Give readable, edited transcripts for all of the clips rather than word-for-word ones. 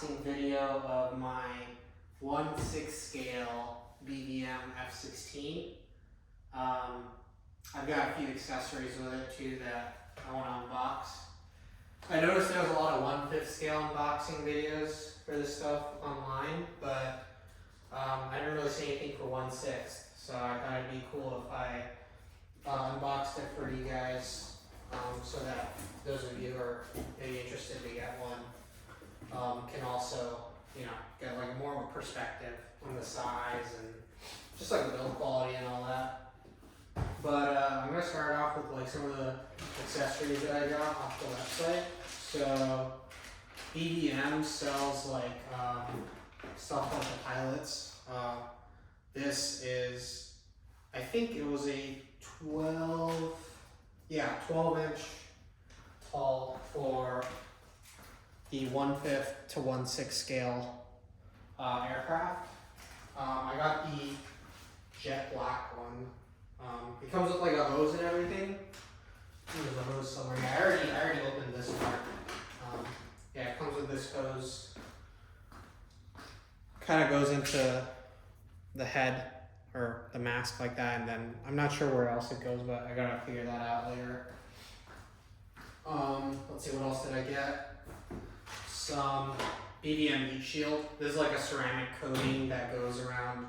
unboxing video of my 1/6 scale BVM F-16. I've got a few accessories with it too that I want to unbox. I noticed there was a lot of 1/5 scale unboxing videos for this stuff online, but I didn't really see anything for 1/6, so I thought it'd be cool if I unboxed it for you guys, so that those of you who are maybe interested to get one can also, get like more of a perspective on the size and just like the build quality and all that. But I'm gonna start off with like some of the accessories that I got off the website. So BVM sells like stuff like the pilots. This is, I think it was a 12 inch tall for the 1/5 to 1/6 scale aircraft. I got the jet black one. It comes with like a hose and everything. There's a hose somewhere. Yeah, I already opened this part. Yeah, it comes with this hose. Kind of goes into the head or the mask like that, and then I'm not sure where else it goes, but I gotta figure that out later. Let's see, what else did I get? Some BVM heat shield. This is like a ceramic coating that goes around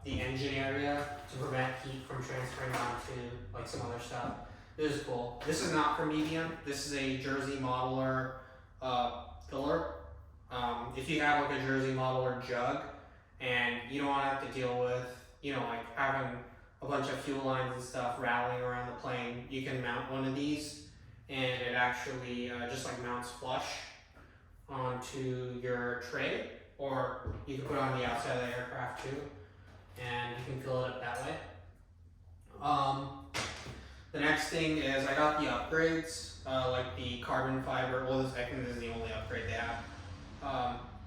the engine area to prevent heat from transferring onto like some other stuff. This is cool. This is not from BVM. This is a Jersey Modeler filler. If you have like a Jersey Modeler jug and you don't want to have to deal with, like having a bunch of fuel lines and stuff rattling around the plane, you can mount one of these and it actually just like mounts flush onto your tray, or you can put it on the outside of the aircraft too, and you can fill it up that way. The next thing is I got the upgrades, like the carbon fiber. Well, I think this is the only upgrade they have.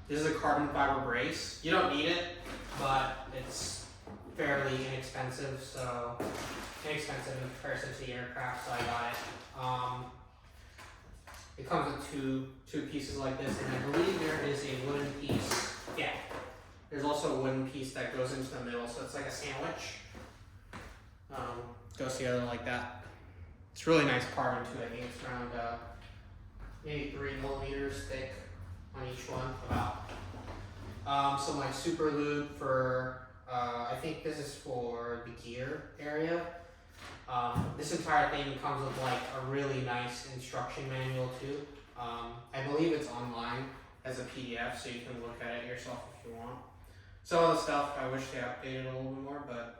This is a carbon fiber brace. You don't need it, but it's fairly inexpensive, inexpensive in comparison to the aircraft, so I got it. It comes with two pieces like this, and I believe there is a wooden piece. Yeah, there's also a wooden piece that goes into the middle, so it's like a sandwich. Goes together like that. It's really nice carbon too. I think it's around maybe 3 millimeters thick on each one, about. Some like super lube for, I think this is for the gear area. This entire thing comes with like a really nice instruction manual too. I believe it's online as a PDF, so you can look at it yourself if you want. Some of the stuff I wish they updated a little bit more, but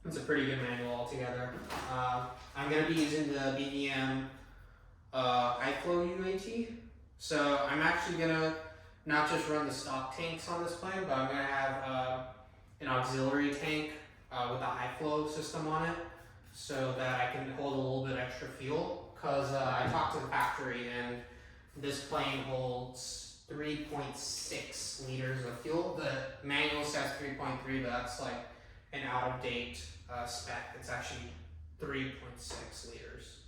it's a pretty good manual altogether. I'm going to be using the BVM high-flow UAT. So I'm actually going to not just run the stock tanks on this plane, but I'm going to have an auxiliary tank with a high-flow system on it, so that I can hold a little bit extra fuel. Because I talked to the factory, and this plane holds 3.6 liters of fuel. The manual says 3.3, but that's like an out-of-date spec. It's actually 3.6 liters.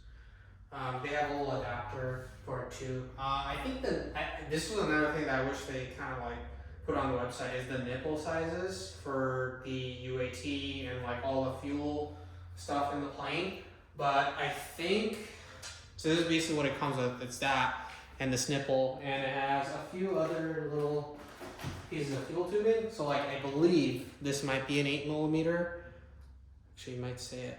They have a little adapter for it too. I think that this was another thing that I wish they kind of like put on the website, is the nipple sizes for the UAT and like all the fuel stuff in the plane. But I think, so this is basically what it comes with. It's that and this nipple, and it has a few other little pieces of fuel tubing. So like I believe this might be an 8 millimeter. Actually, you might say it.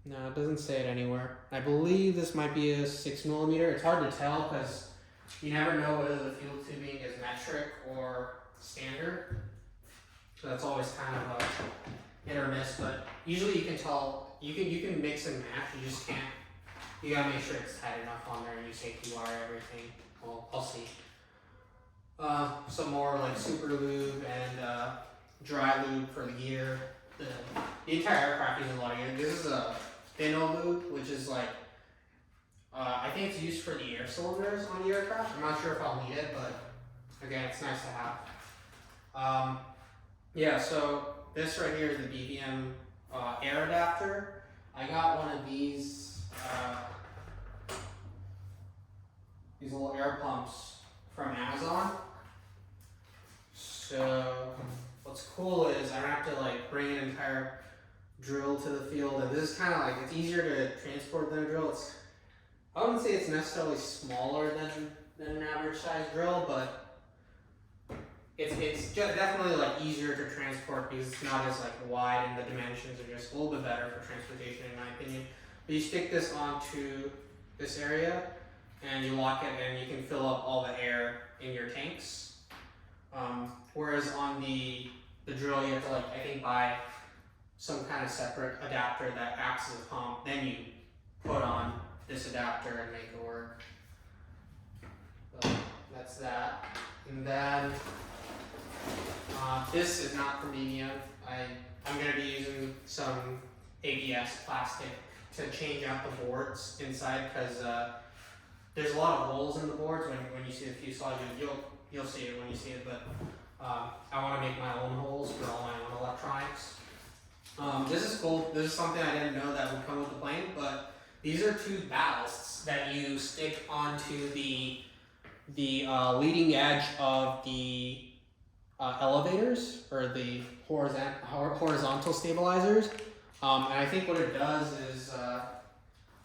No, it doesn't say it anywhere. I believe this might be a 6 millimeter. It's hard to tell because you never know whether the fuel tubing is metric or standard. So that's always kind of a hit or miss, but usually you can tell, you can mix and match, you just can't, you gotta make sure it's tight enough on there and you safety wire everything. Well, I'll see. Some more like super lube and dry lube for the gear. The entire aircraft uses a lot of gear. This is a Fino lube, which is like, I think it's used for the air cylinders on the aircraft. I'm not sure if I'll need it, but again, it's nice to have. Yeah, so this right here is the BVM air adapter. I got one of these these little air pumps from Amazon. So what's cool is I don't have to like bring an entire drill to the field, and this is kind of like, it's easier to transport than a drill. I wouldn't say it's necessarily smaller than an average size drill, but it's just definitely like easier to transport because it's not as like wide, and the dimensions are just a little bit better for transportation in my opinion. But you stick this onto this area and you lock it, and you can fill up all the air in your tanks. Whereas on the drill, you have to like, I think, buy some kind of separate adapter that acts as a pump. Then you put on this adapter and make it work. So that's that. And then this is not from BVM. I'm going to be using some ABS plastic to change out the boards inside, because there's a lot of holes in the boards when you see the fuselage. You'll see it when you see it, but I want to make my own holes for all my own electronics. This is cool. This is something I didn't know that would come with the plane, but these are two ballasts that you stick onto the leading edge of the elevators, or the horizontal stabilizers. And I think what it does is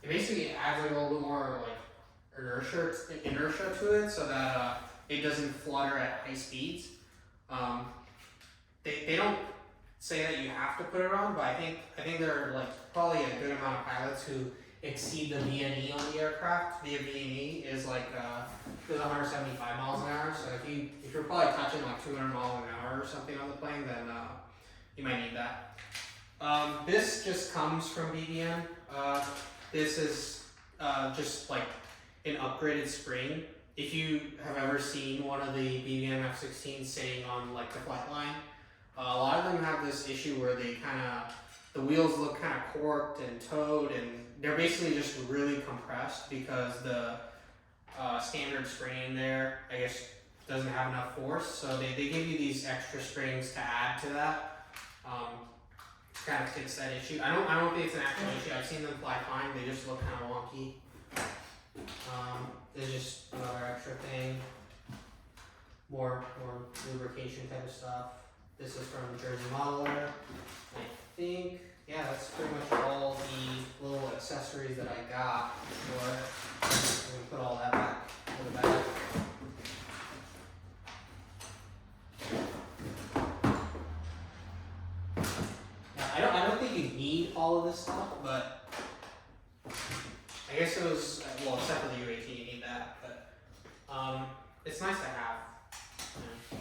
it basically adds like a little bit more like inertia to it, so that it doesn't flutter at high speeds. They don't say that you have to put it on, but I think there are like probably a good amount of pilots who exceed the VNE on the aircraft. The VNE is like is 175 miles an hour. So if you're probably touching like 200 miles an hour or something on the plane, then you might need that. This just comes from BVM. This is just like an upgraded spring. If you have ever seen one of the BVM F-16 sitting on like the flight line, a lot of them have this issue where the wheels look kind of corked and towed, and they're basically just really compressed because the standard spring in there, I guess, doesn't have enough force. So they give you these extra springs to add to that, to kind of fix that issue. I don't think it's an actual issue. I've seen them fly fine. They just look kind of wonky. There's just another extra thing, more lubrication type of stuff. This is from Jersey Modeler. I think, yeah, that's pretty much all the little accessories that I got for it. I'm gonna put all that back in the bag. Now, I don't think you need all of this stuff, but I guess it was, well, except for the UAT, you need that, but it's nice to have. Yeah.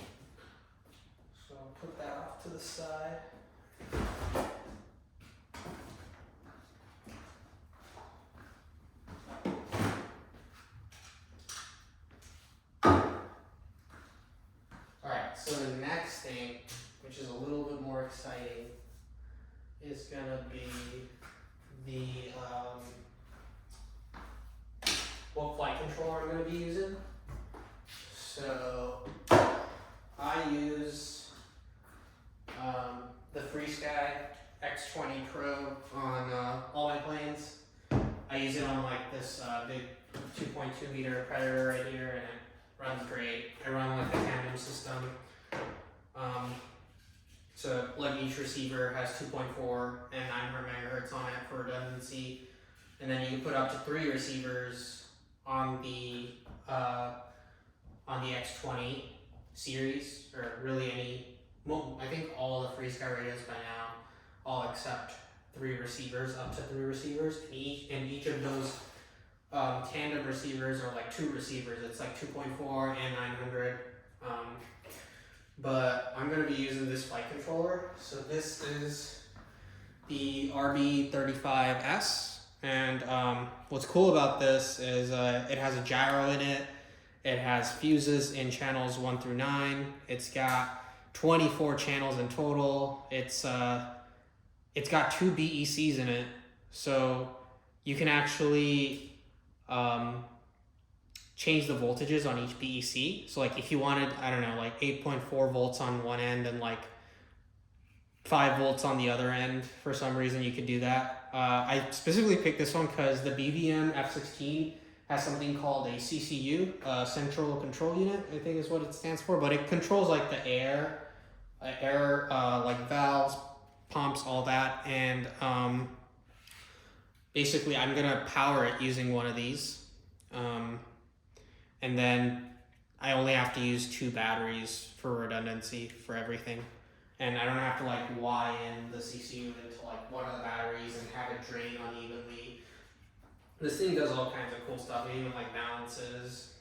So I'll put that off to the side. Alright, so the next thing, which is a little bit more exciting, is gonna be the what flight controller I'm going to be using. So I use the FrSky X20 Pro on all my planes. I use it on like this big 2.2 meter Predator right here, and it runs great. I run like the tandem system. So like each receiver has 2.4 and 900 megahertz on it for redundancy, and then you can put up to 3 receivers on the X20 series, or really any. Well, I think all the FrSky radios by now all accept 3 receivers, up to 3 receivers, and each of those tandem receivers are like 2 receivers. It's like 2.4 and 900. But I'm going to be using this flight controller. So this is the RB-35S. And what's cool about this is it has a gyro in it. It has fuses in channels 1 through 9. It's got 24 channels in total. It's got 2 BECs in it, so you can actually change the voltages on each BEC. So like if you wanted, I don't know, like 8.4 volts on one end and like 5 volts on the other end, for some reason you could do that. I specifically picked this one because the BVM F-16 has something called a CCU, Central Control Unit, I think is what it stands for, but it controls like the air like valves, pumps, all that, and basically I'm gonna power it using one of these, and then I only have to use 2 batteries for redundancy for everything. And I don't have to like wire in the CCU into like one of the batteries and have it drain unevenly. This thing does all kinds of cool stuff. It even like balances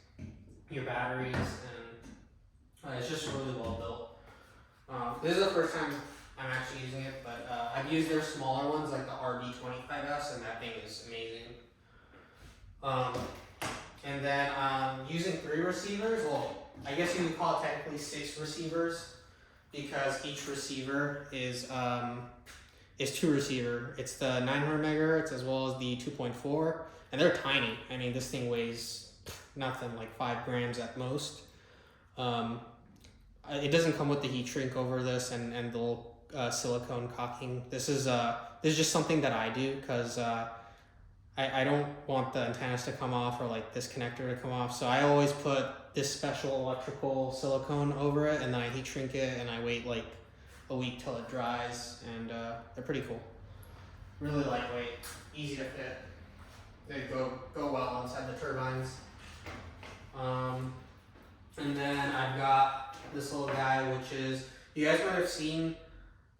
your batteries, and it's just really well built. This is the first time I'm actually using it, but I've used their smaller ones like the RB-35S, and that thing is amazing. And then using 3 receivers, well, I guess you would call it technically 6 receivers, because each receiver is 2 receiver. It's the 900 megahertz as well as the 2.4, and they're tiny. I mean, this thing weighs nothing, like 5 grams at most. It doesn't come with the heat shrink over this and the little silicone caulking. This is just something that I do because I don't want the antennas to come off or like this connector to come off. So I always put this special electrical silicone over it, and then I heat shrink it, and I wait like a week till it dries, and they're pretty cool. Really lightweight, easy to fit. They go well inside the turbines. And then I've got this little guy, which is, you guys might have seen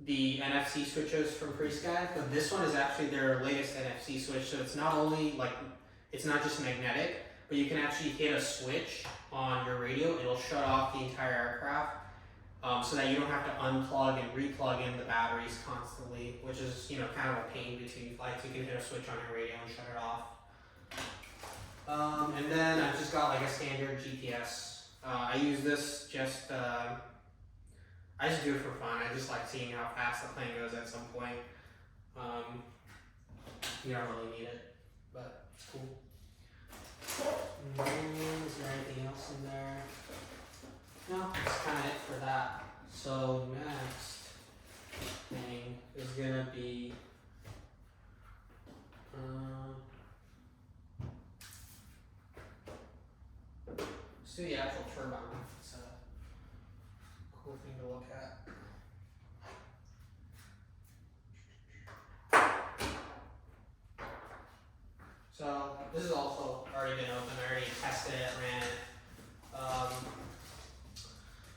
the NFC switches from FrSky, but this one is actually their latest NFC switch. So it's not only like, it's not just magnetic, but you can actually hit a switch on your radio. It'll shut off the entire aircraft, so that you don't have to unplug and replug in the batteries constantly, which is, you know, kind of a pain between flights. You can hit a switch on your radio and shut it off. And then I've just got like a standard GPS. I use this just, I just do it for fun. I just like seeing how fast the plane goes at some point. You don't really need it, but it's cool. Is there anything else in there? No, that's kind of it for that. So next thing is gonna be let's do the actual turbine. It's a cool thing to look at. So this is also already been open. I already tested it, ran it.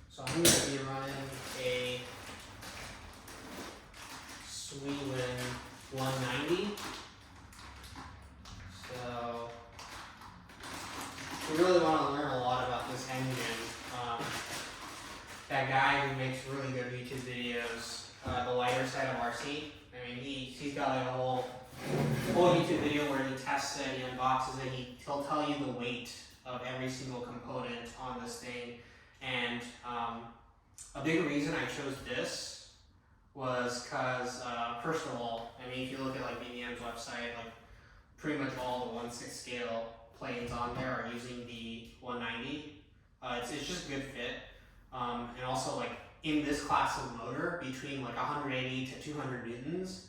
So I'm going to be running a Swiwin 190. So we really want to learn a lot about this engine. That guy who makes really good YouTube videos, the lighter side of RC. I mean, he's got like a whole YouTube video where he tests it, he unboxes it, he'll tell you the weight of every single component on this thing. And a big reason I chose this was because, first of all, I mean, if you look at like BVM's website, like pretty much all the 1/6 scale planes on there are using the 190. It's just a good fit. And also like in this class of motor, between like 180 to 200 newtons,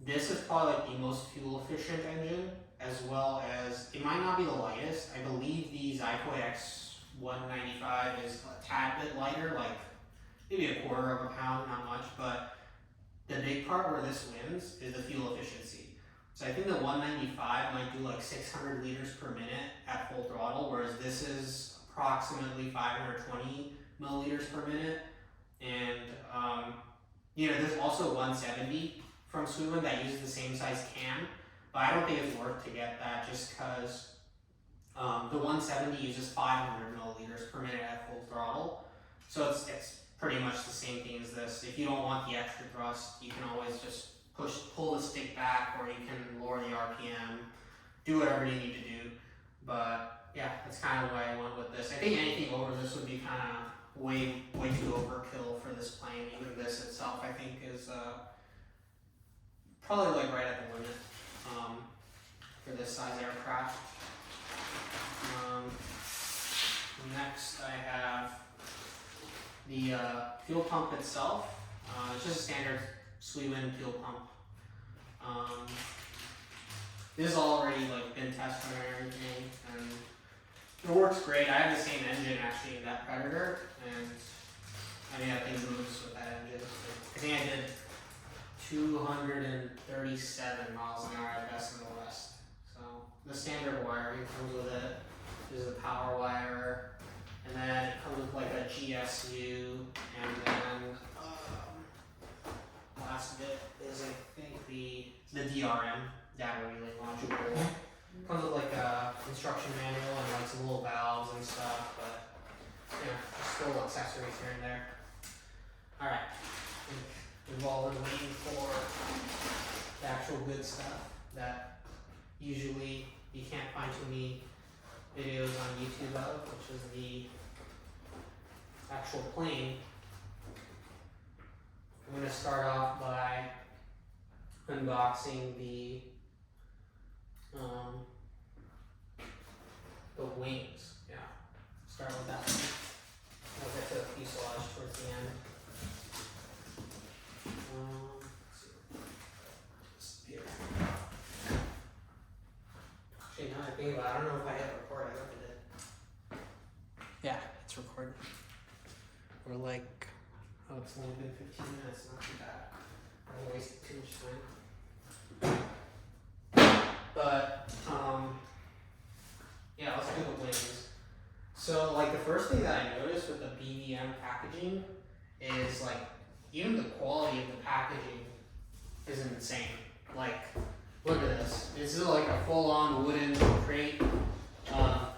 this is probably like the most fuel efficient engine, as well as, it might not be the lightest. I believe the Zyko X195 is a tad bit lighter, like maybe a quarter of a pound, not much, but the big part where this wins is the fuel efficiency. So I think the 195 might do like 600 liters per minute at full throttle, whereas this is approximately 520 milliliters per minute. And you know, there's also 170 from Swiwin that uses the same size cam, but I don't think it's worth to get that just because the 170 uses 500 milliliters per minute at full throttle. So it's pretty much the same thing as this. If you don't want the extra thrust, you can always just pull the stick back, or you can lower the RPM, do whatever you need to do. But yeah, that's kind of why I went with this. I think anything over this would be kind of way too overkill for this plane. Even this itself, I think, is probably like right at the limit for this size aircraft. Next, I have the fuel pump itself. It's just a standard Swiwin fuel pump. This has already like been tested and everything, and it works great. I have the same engine actually in that Predator, and I mean that thing moves with that engine. I think I did 237 miles an hour at best in the West. So the standard wiring comes with it. There's a power wire, and then it comes with like a GSU, and then last bit is I think the DRM data relay module. Comes with like a instruction manual and like some little valves and stuff, but you know, just little accessories here and there. All right, we've all been waiting for the actual good stuff that usually you can't find too many videos on YouTube of, which is the actual plane. I'm going to start off by unboxing the wings. Yeah, start with that one. I'll get to the fuselage towards the end. Let's see. Here. Actually, now I think about it, I don't know if I hit record. I hope I did. Yeah, it's recording. We're like, oh, it's only been 15 minutes, not too bad. I don't waste too much time. But, yeah, let's do the wings. So, like, the first thing that I noticed with the BVM packaging is, like, even the quality of the packaging is insane. Like, look at this. This is like a full-on wooden crate. I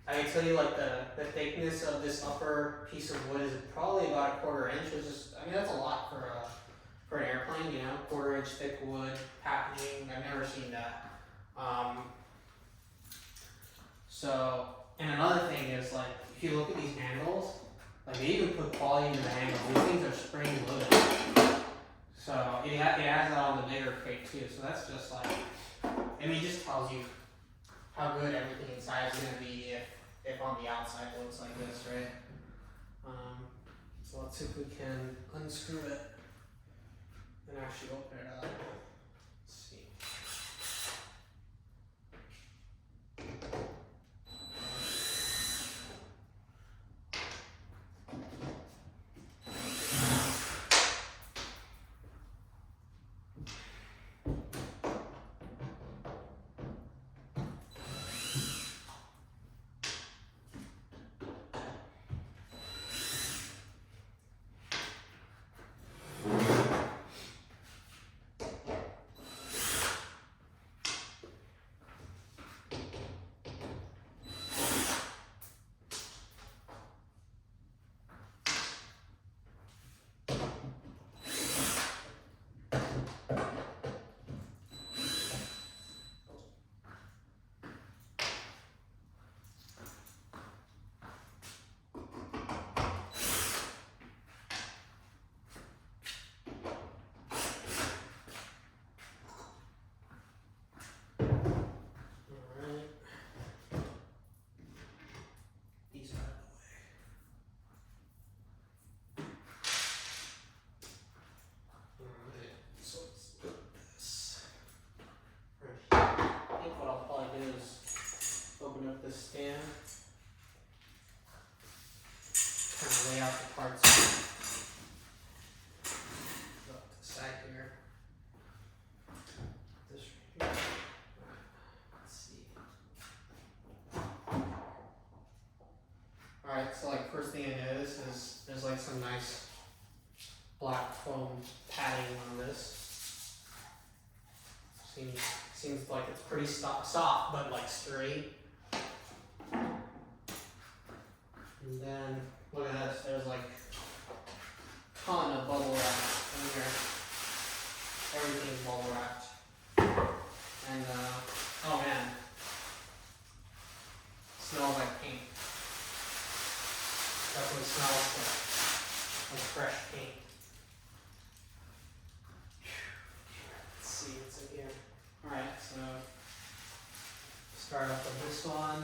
can tell you, like, the thickness of this upper piece of wood is probably about 1/4 inch, which is, I mean, that's a lot for an airplane, you know, 1/4 inch thick wood packaging. I've never seen that. So, and another thing is, like, if you look at these handles, like, they even put quality into the handles. These things are spring loaded. So, it has that on the bigger crate too. So that's just like, I mean, it just tells you how good everything inside is going to be if on the outside it looks like this, right? So let's see if we can unscrew it and actually open it up. Let's see. The stand, kind of lay out the parts. Go up to the side here. This right here. Let's see. Alright, so like first thing I noticed is there's like some nice black foam padding on this. Seems like it's pretty soft, but like straight. And then, look at this, there's like a ton of bubble wrap in here. Everything's bubble wrapped. And, oh man, it smells like paint. Definitely smells like fresh paint. Let's see what's in here. Alright, so start off with this one.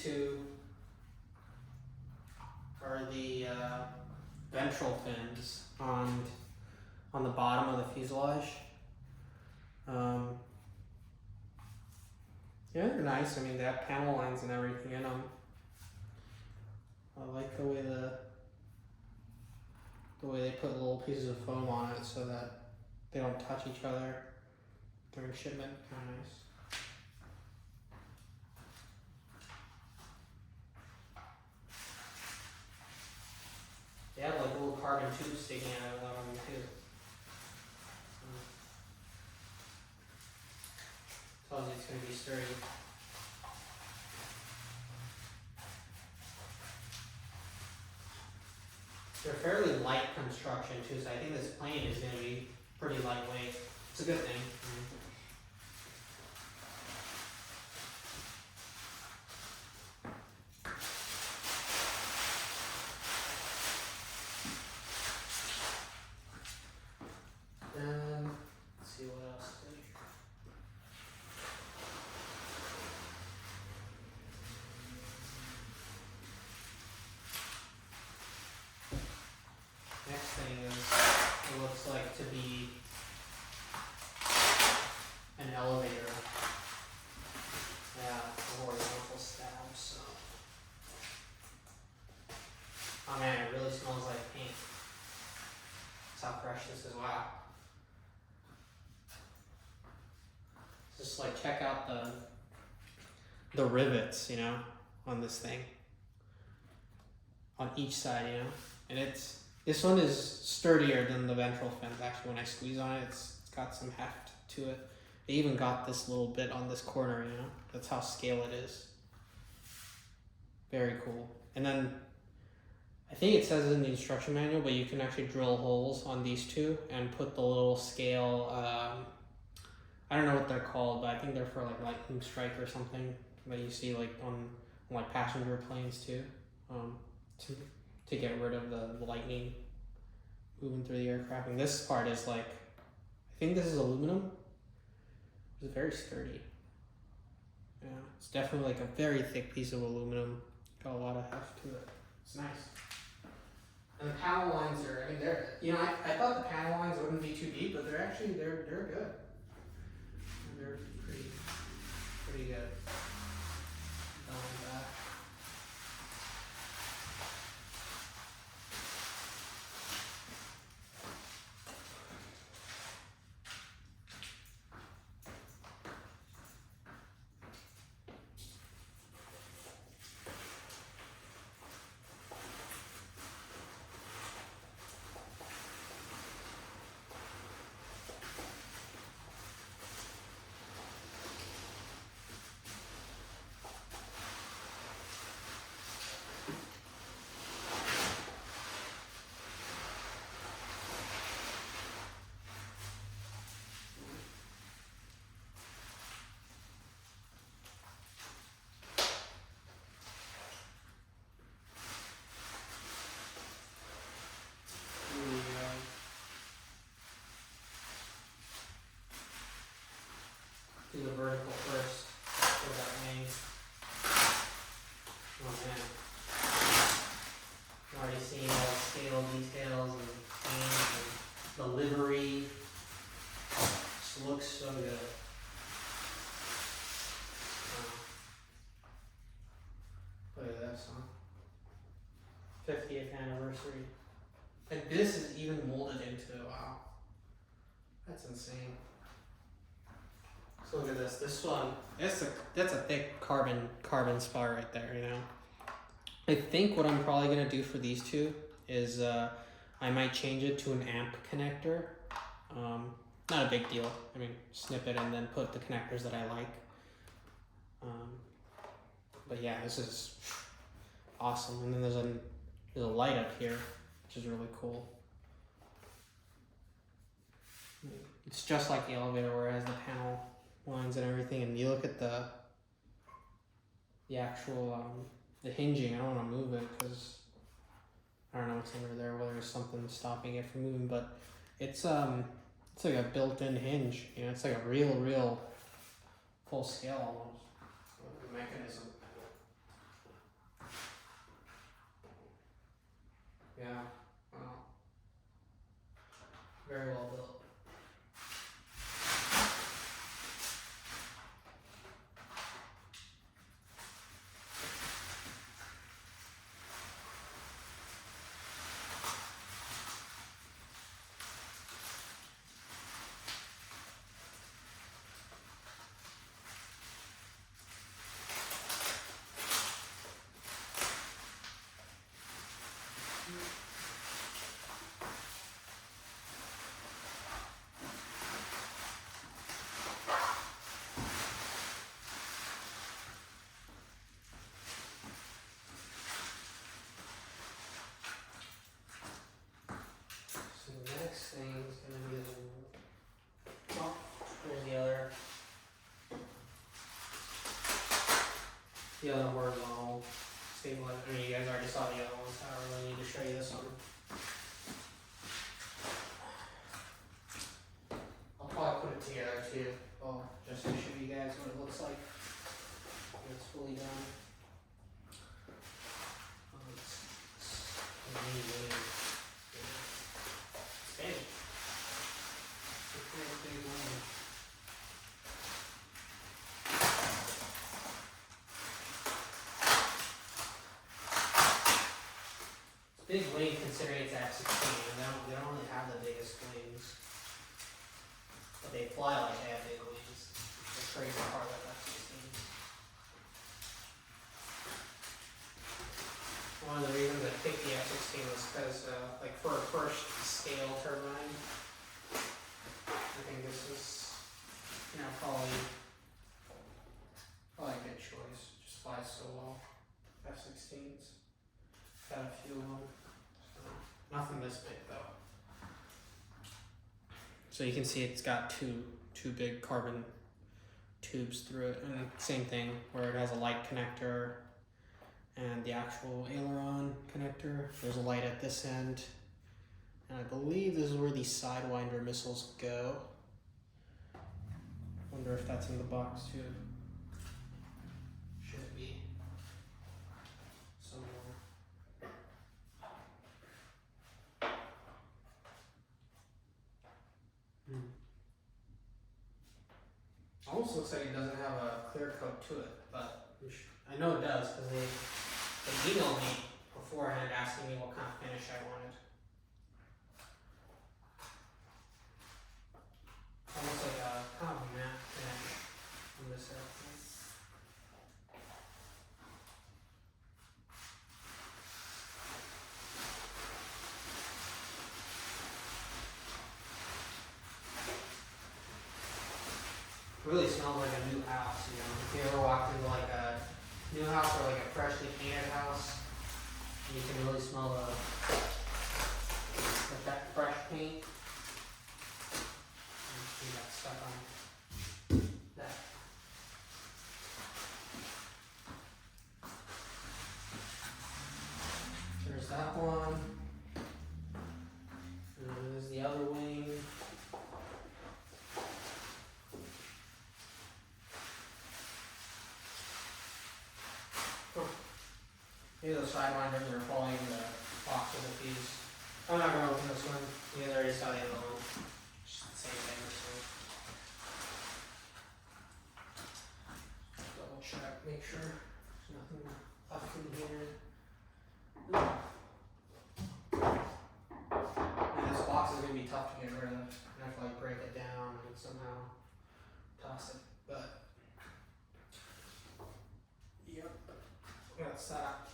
two are the ventral fins on the bottom of the fuselage. Yeah, they're nice. I mean, they have panel lines and everything in them. I like the way they put little pieces of foam on it so that they don't touch each other during shipment. Kind of nice. They have like little carbon tubes sticking out of them too. Tells you it's going to be sturdy. They're fairly light construction too, so I think this plane is going to be pretty lightweight. It's a good thing. Let's see what else is in here. Next thing is, it looks like to be an elevator. Yeah, a horizontal stab, so. Oh man, it really smells like paint. That's how fresh this is, wow. Just like check out the rivets, you know, on this thing. On each side, you know. And this one is sturdier than the ventral fins. Actually, when I squeeze on it, it's got some heft to it. They even got this little bit on this corner, you know. That's how scale it is. Very cool. And then I think it says in the instruction manual, but you can actually drill holes on these two and put the little scale. I don't know what they're called, but I think they're for like lightning strike or something that you see like on like passenger planes too. To get rid of the lightning moving through the aircraft. And this part is like, I think this is aluminum. It's very sturdy. Yeah, it's definitely like a very thick piece of aluminum. Got a lot of heft to it. It's nice. And the panel lines are, I mean, they're, you know, I thought the panel lines wouldn't be too deep, but they're actually, they're good. They're pretty good. Do the vertical first for that wing. Oh man. I've already seen all the scale details and paint and the livery. Just looks so good. Look at this, huh? 50th anniversary. And this is even molded into, wow. That's insane. So look at this. This one, that's a thick carbon spar right there, you know. I think what I'm probably gonna do for these two is I might change it to an amp connector. Not a big deal. I mean, snip it and then put the connectors that I like. But yeah, this is awesome. And then there's a light up here, which is really cool. It's just like the elevator where it has the panel lines and everything, and you look at the actual the hinging. I don't want to move it because I don't know what's under there, whether there's something stopping it from moving, but it's like a built-in hinge, you know. It's like a real full scale almost. The mechanism. Yeah. Wow. Very well built. So the next thing is going to be the, oh, here's the other horizontal stabilizer. I mean, you guys already saw the other ones, so I don't really need to show you this one. I'll probably put it together too, just to show you guys what it looks like when it's fully done. It's amazing. It's big. It's a pretty big one. It's a big wing considering it's F-16, and they don't really have the biggest wings. But they fly like they have big wings. The crazy part of F-16s. One of the reasons I picked the F-16 was because, like, for a first scale turbine, I think this is, probably a good choice. It just flies so well. F-16s. Got a few of them. So, nothing this big though. So you can see it's got two big carbon tubes through it, and same thing where it has a light connector and the actual aileron connector. There's a light at this end, and I believe this is where these Sidewinder missiles go. Wonder if that's in the box too. Should be somewhere. Almost looks like it doesn't have a clear coat to it, but I know it does because they emailed me beforehand asking me what kind of finish I wanted. Almost like a kind of matte finish on this airplane. Really smells like a new house, If you ever walked into like a new house or like a freshly painted house, you can really smell that fresh paint. You got stuck on that. There's that one. And there's the other wing. Maybe those Sidewinders are falling in the box with a fuse. I'm not going to open this one. You guys already saw the other one. Just the same thing. So double check, make sure there's nothing left in here. And this box is going to be tough to get rid of. I have to like break it down and somehow toss it. But yep, that's that.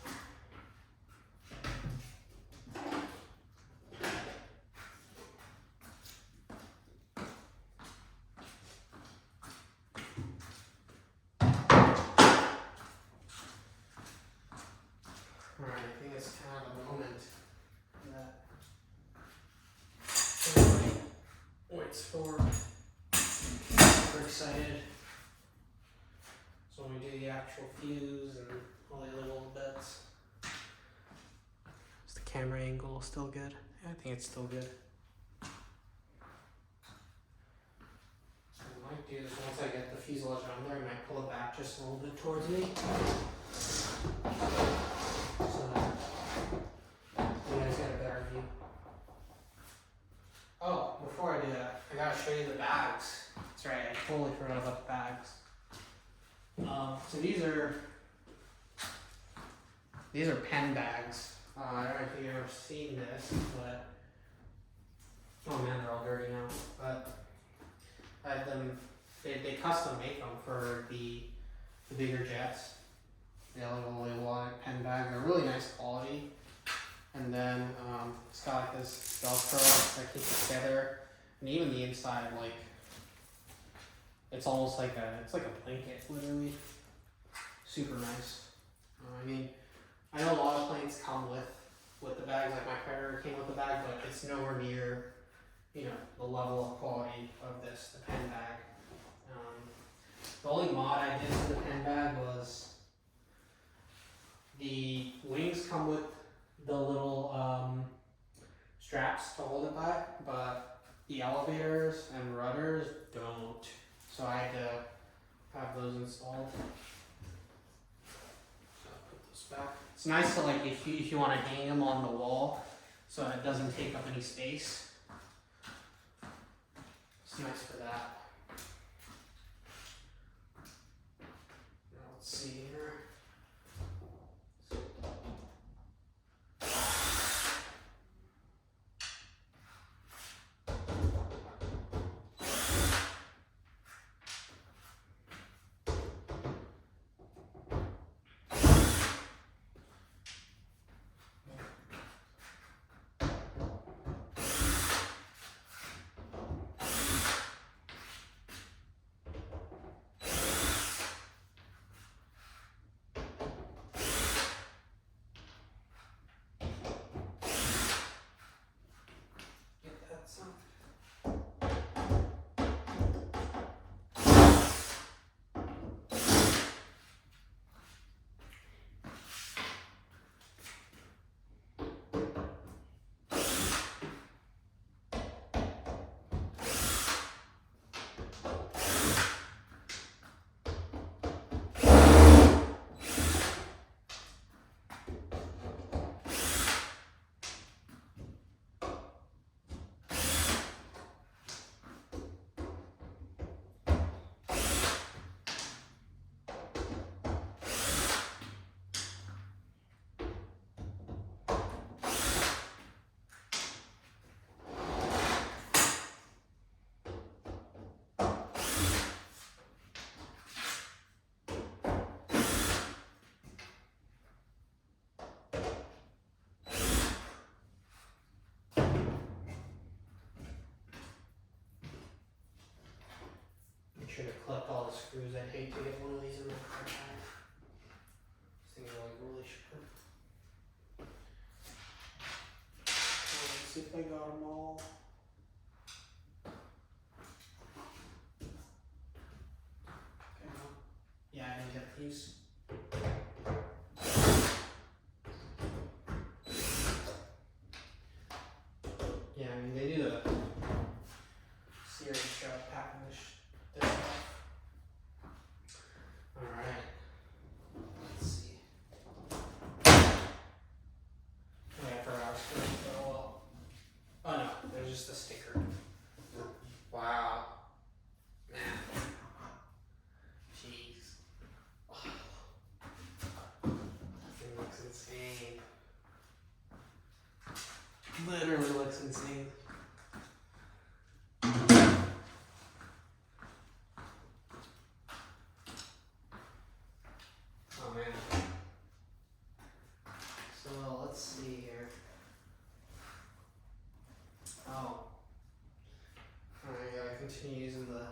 Alright, I think it's kind of a moment that everybody waits for. We're excited. So when we do the actual fuse and all the other little bits. Is the camera angle still good? Yeah, I think it's still good. So I might do this once I get the fuselage on there, I might pull it back just a little bit towards me. So you guys got a before I do that, I gotta show you the bags. That's right, I totally forgot about the bags. So these are pen bags. I don't know if you've ever seen this, but oh man, they're all dirty now. But I have them. They custom make them for the bigger jets. They have a little pen bag. They're really nice quality. And then it's got like this Velcro that keeps it together, and even the inside, like it's almost like a blanket, literally. Super nice. I mean, I know a lot of planes come with the bags. Like my Predator came with the bag, but it's nowhere near, you know, the level of quality of this, the pen bag. The only mod I did to the pen bag was the wings come with the little straps to hold it by, but the elevators and rudders don't. So I had to have those installed. So I'll put this back. It's nice to, like, if you want to hang them on the wall so it doesn't take up any space. It's nice for that. Now let's see here. Should have clipped all the screws. I'd hate to get one of these in my car tire. These things are like really sharp. Let's see if I got them all. Okay, no. Yeah, I didn't get these. Yeah, I mean they do the serious job packing this stuff. Alright. Let's see. Oh yeah, I forgot I was supposed to go well. Oh no, there's just a sticker. Wow. Man. Jeez. Oh. That thing looks insane. Literally looks insane. Oh man. So let's see here. Oh. I gotta continue using the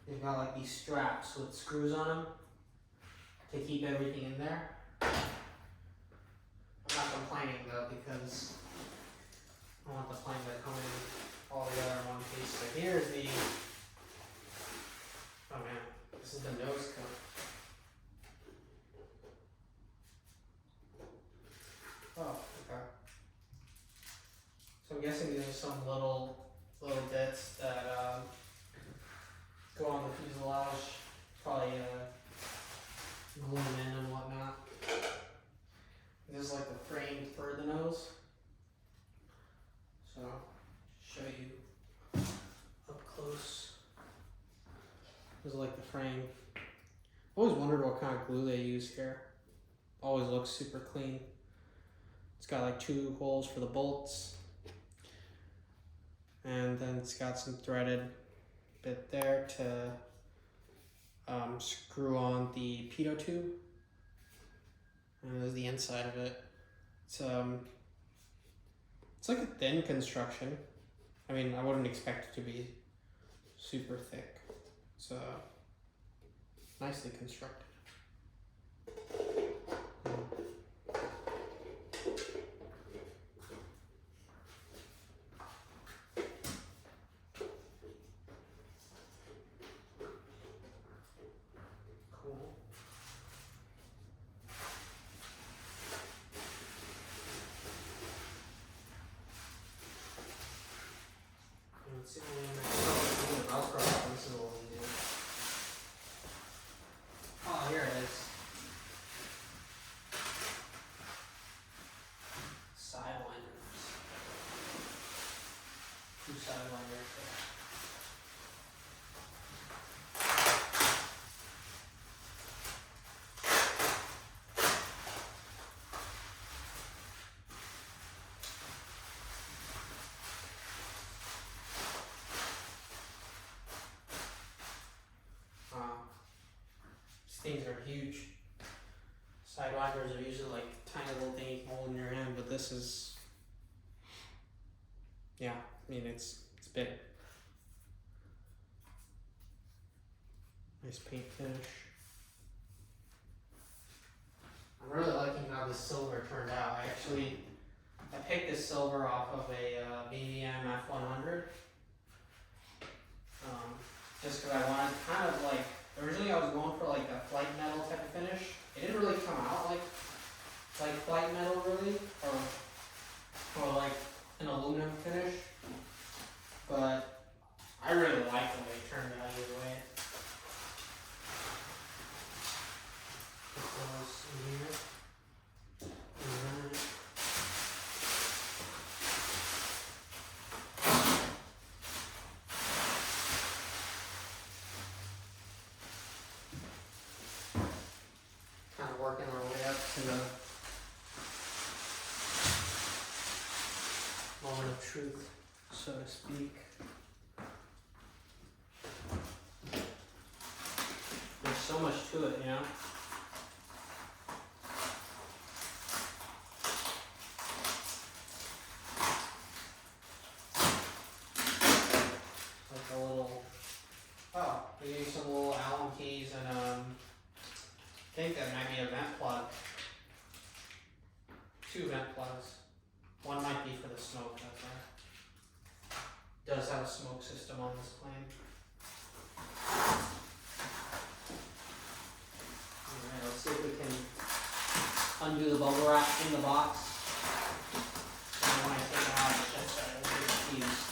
they've got like these straps with screws on them to keep everything in there. I'm not complaining though because I want the plane to come in all together in one piece. So here's the, oh man, this is the nose cone. Oh, okay. So I'm guessing these are some little bits that go on the fuselage, probably glue them in and whatnot. like the frame. Always wondered what kind of glue they use here. Always looks super clean. It's got like 2 holes for the bolts. And then it's got some threaded bit there to screw on the pitot tube. And there's the inside of it. It's like a thin construction. I mean, I wouldn't expect it to be super thick. It's nicely constructed. Cool. Let's see what Velcro on this is a little easier. Oh, here it is. Sidewinders. 2 sidewinders there. These things are huge. Sidewinders are usually like tiny little thing you can hold in your hand, but this is, yeah, I mean it's big. Nice paint finish. I'm really liking how this silver turned out. I picked this silver off of a BVM F-100. Just because I wanted kind of like, originally I was going for like a flight metal type of finish. It didn't really come out like flight metal really, or like an aluminum finish. But I really like the way it turned out either way. Put those in here. Kind of working our way up to the moment of truth, so to speak. There's so much to it, you know? Like a little, oh, we use some little Allen keys and I think that might be a vent plug. 2 vent plugs. One might be for the smoke, that's right. Does have a smoke system on this plane. Alright, let's see if we can undo the bubble wrap in the box. And when I take it out, it's just a big piece.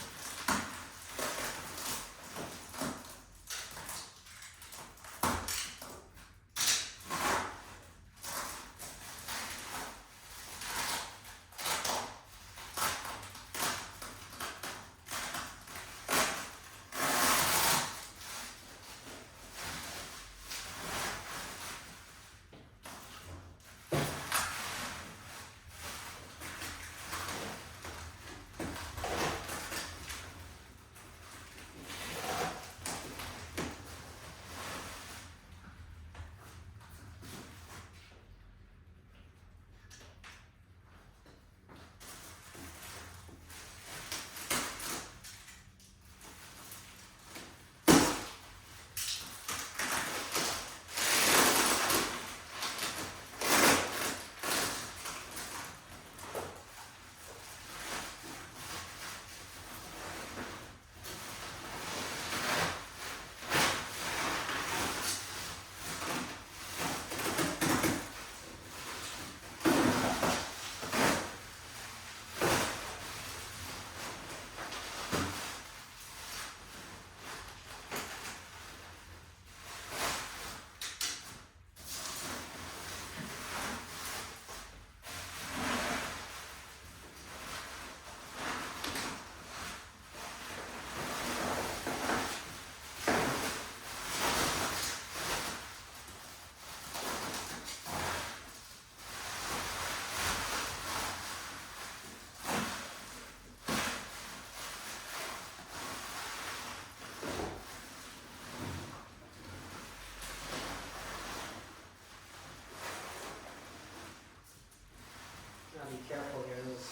to be careful here. There's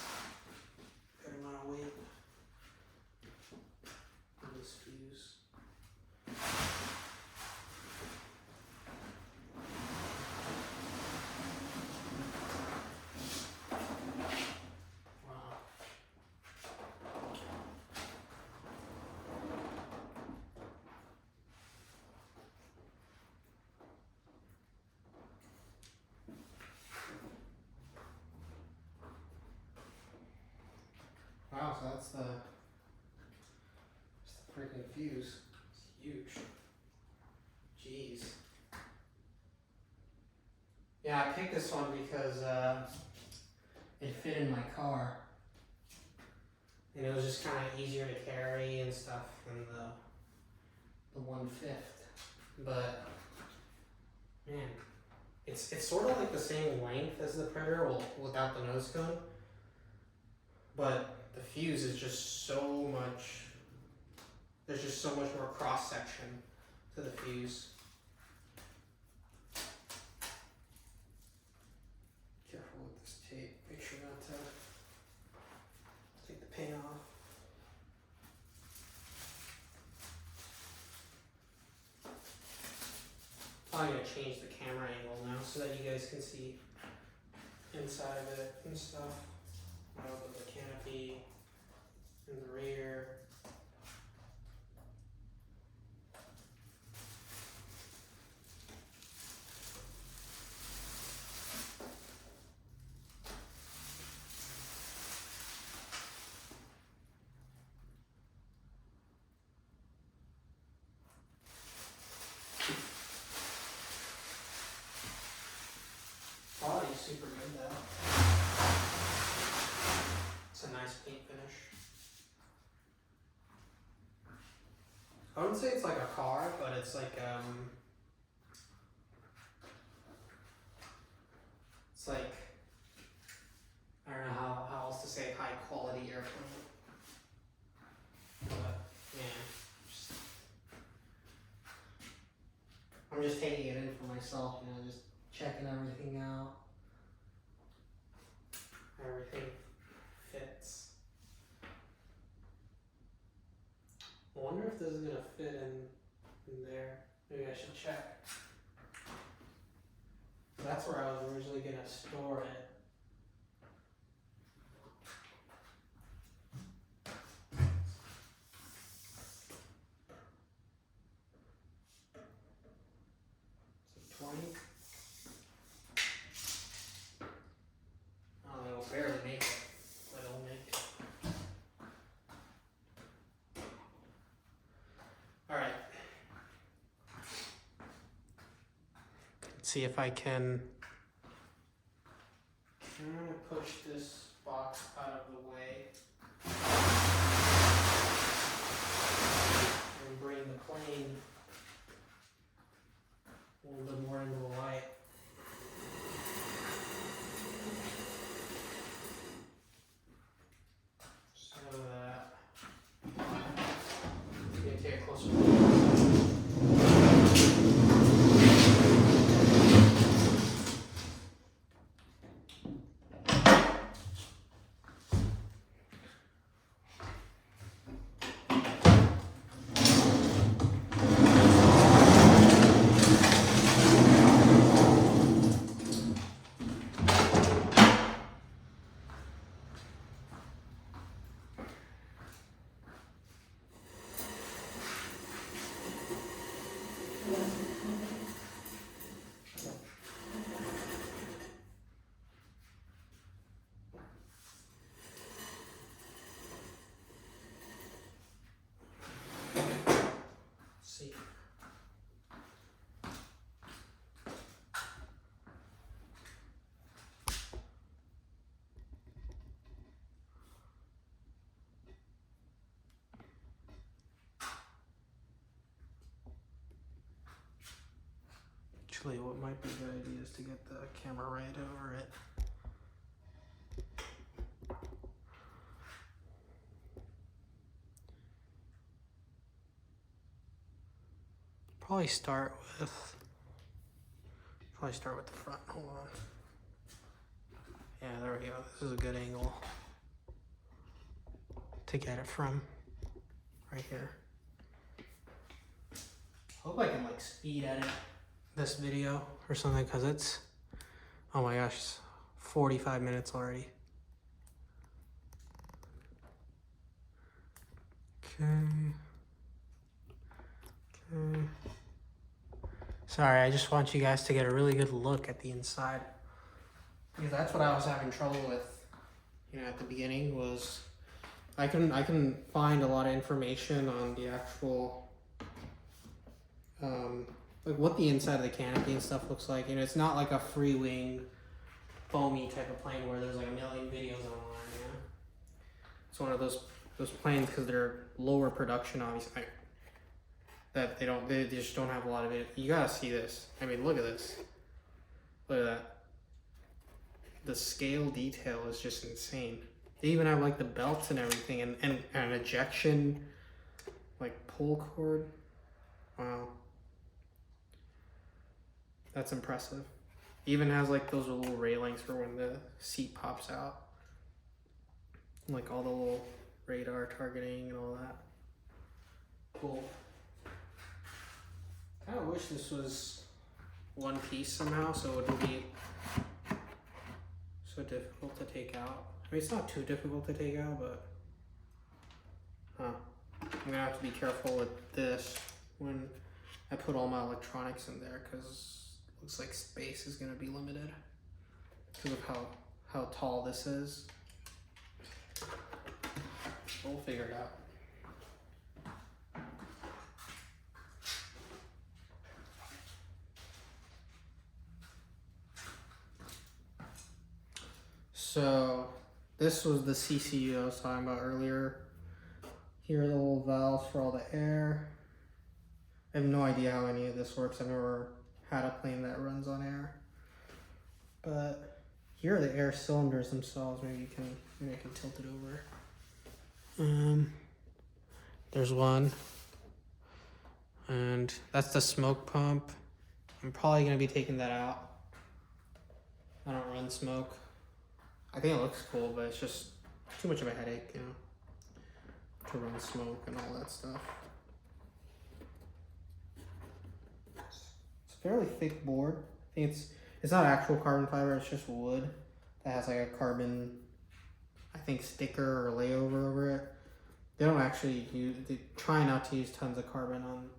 a good amount of weight on this fuse. Wow, so that's the freaking fuse. It's huge. Jeez. Yeah, I picked this one because it fit in my car. And it was just kind of easier to carry and stuff than the 1/5. But man, it's sort of like the same length as the Predator, well, without the nose cone. But the fuse is just so much, there's just so much more cross section to the fuse. Careful with this tape, make sure not to take the paint off. I'm gonna change the camera angle now so that you guys can see inside of it and stuff. Open the canopy in the rear. Quality is super good though. It's a nice paint finish. I wouldn't say it's like a car, but it's like it's like, I don't know how else to say high quality airplane. But man, I'm just taking it in for myself, you know, just checking everything out. Everything fits. I wonder if this is gonna fit in there. Maybe I should check. That's where I was originally gonna store it. So 20. Oh, it'll barely make it, but it'll make it. Alright. Let's see if I can. I'm going to push this box out of the way and bring the plane a little bit more into the light. So that I'm going to take a closer look. See. Actually, what might be a good idea is to get the camera right over it. Probably start with the front. Hold on. Yeah, there we we go. This is a good angle to get it from, right here. Hope I can like speed edit this video or something, because it's, oh my gosh, 45 minutes already. Okay. Sorry, I just want you guys to get a really good look at the inside, because that's what I was having trouble with, you know, at the beginning. Was I can find a lot of information on the actual like what the inside of the canopy and stuff looks like. You know, it's not like a free wing foamy type of plane where there's like a million videos online. You know, it's one of those planes, because they're lower production, obviously, that they just don't have a lot of it. You gotta see this. I mean, look at this. Look at that. The scale detail is just insane. They even have like the belts and everything, and an ejection like pull cord. Wow. That's impressive. Even has like those little railings for when the seat pops out. Like all the little radar targeting and all that. Cool. I kind of wish this was one piece somehow, so it wouldn't be so difficult to take out. I mean, it's not too difficult to take out, but I'm gonna have to be careful with this when I put all my electronics in there, because it looks like space is gonna be limited because of how tall this is. We'll figure it out. So this was the CCU I was talking about earlier. Here are the little valves for all the air. I have no idea how any of this works. I've never had a plane that runs on air. But here are the air cylinders themselves. Maybe I can tilt it over. There's one. And that's the smoke pump. I'm probably gonna be taking that out. I don't run smoke. I think it looks cool, but it's just too much of a headache, you know, to run smoke and all that stuff. It's a fairly thick board. I think it's not actual carbon fiber, it's just wood that has like a carbon, I think, sticker or layover over it. They don't actually they try not to use tons of carbon on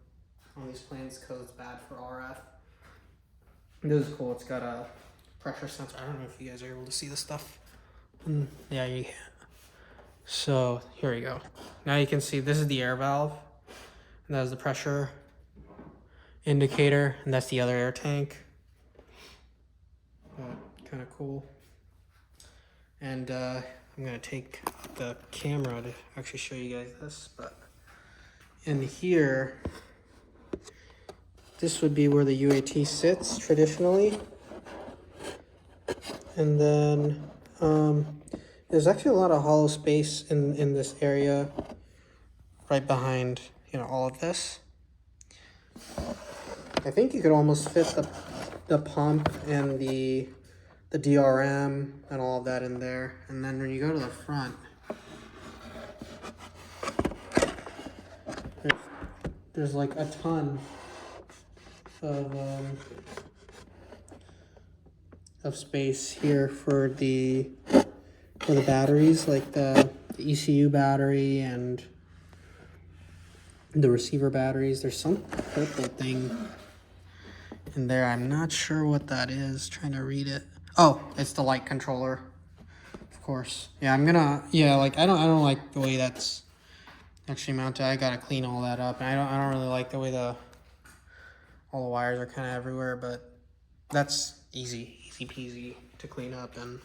these planes because it's bad for RF. This is cool. It's got a pressure sensor. I don't know if you guys are able to see this stuff. Yeah, you can. So here we go. Now you can see this is the air valve, and that is the pressure indicator, and that's the other air tank. Kind of cool. And I'm gonna take the camera to actually show you guys this, but in here, this would be where the UAT sits traditionally. And then there's actually a lot of hollow space in this area right behind, you know, all of this. I think you could almost fit the pump and the DRM and all of that in there. And then when you go to the front, there's like a ton of space here for the batteries, like the ECU battery and the receiver batteries. There's some purple thing in there. I'm not sure what that is. Trying to read it. Oh, it's the light controller, of course. Yeah, I don't like the way that's actually mounted. I gotta clean all that up. And I don't really like the way all the wires are kind of everywhere, but that's easy peasy to clean up. And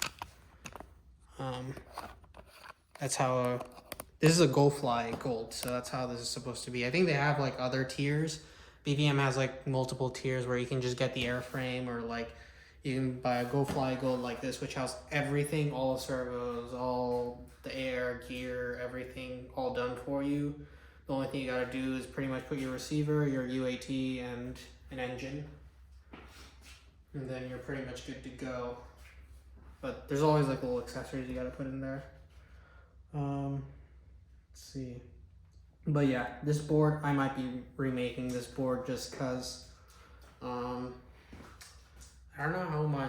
that's how this is a GoFly Gold, so that's how this is supposed to be. I think they have like other tiers. BVM has like multiple tiers where you can just get the airframe, or like you can buy a GoFly Gold like this, which has everything, all the servos, all the air, gear, everything all done for you. The only thing you gotta do is pretty much put your receiver, your UAT, and an engine. And then you're pretty much good to go. but there's always like little accessories you gotta put in there. Let's see. But yeah, this board, I might be remaking this board just cause I don't know how my